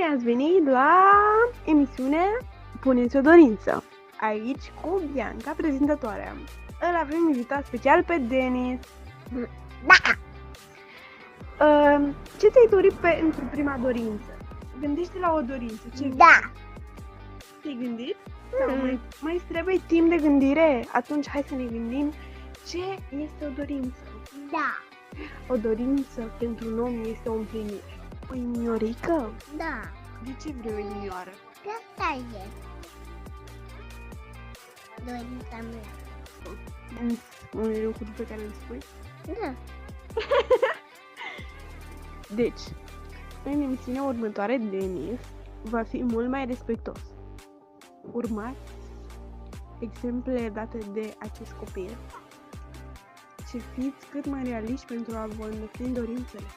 Bine ați venit la emisiunea Puneți o dorință. Aici cu Bianca, prezentatoarea. Îl avem invitat special pe Denis. Da! Ce ți-ai dorit pentru prima dorință? Gândește la o dorință. Ce Da! te-ai gândit? Sau mai îți trebuie timp de gândire? Atunci hai să ne gândim ce este o dorință. Da! O dorință pentru un om este o împlinire. O inimioarică? Da! De ce vrei o inimioară? Că asta e dorința mea. Unele lucruri pe care le spui? Da! Deci, în emisiunea următoare, Denis va fi mult mai respectos. Urmați exemple date de acest copil și fiți cât mai realiști pentru a vă îndeplini dorințele.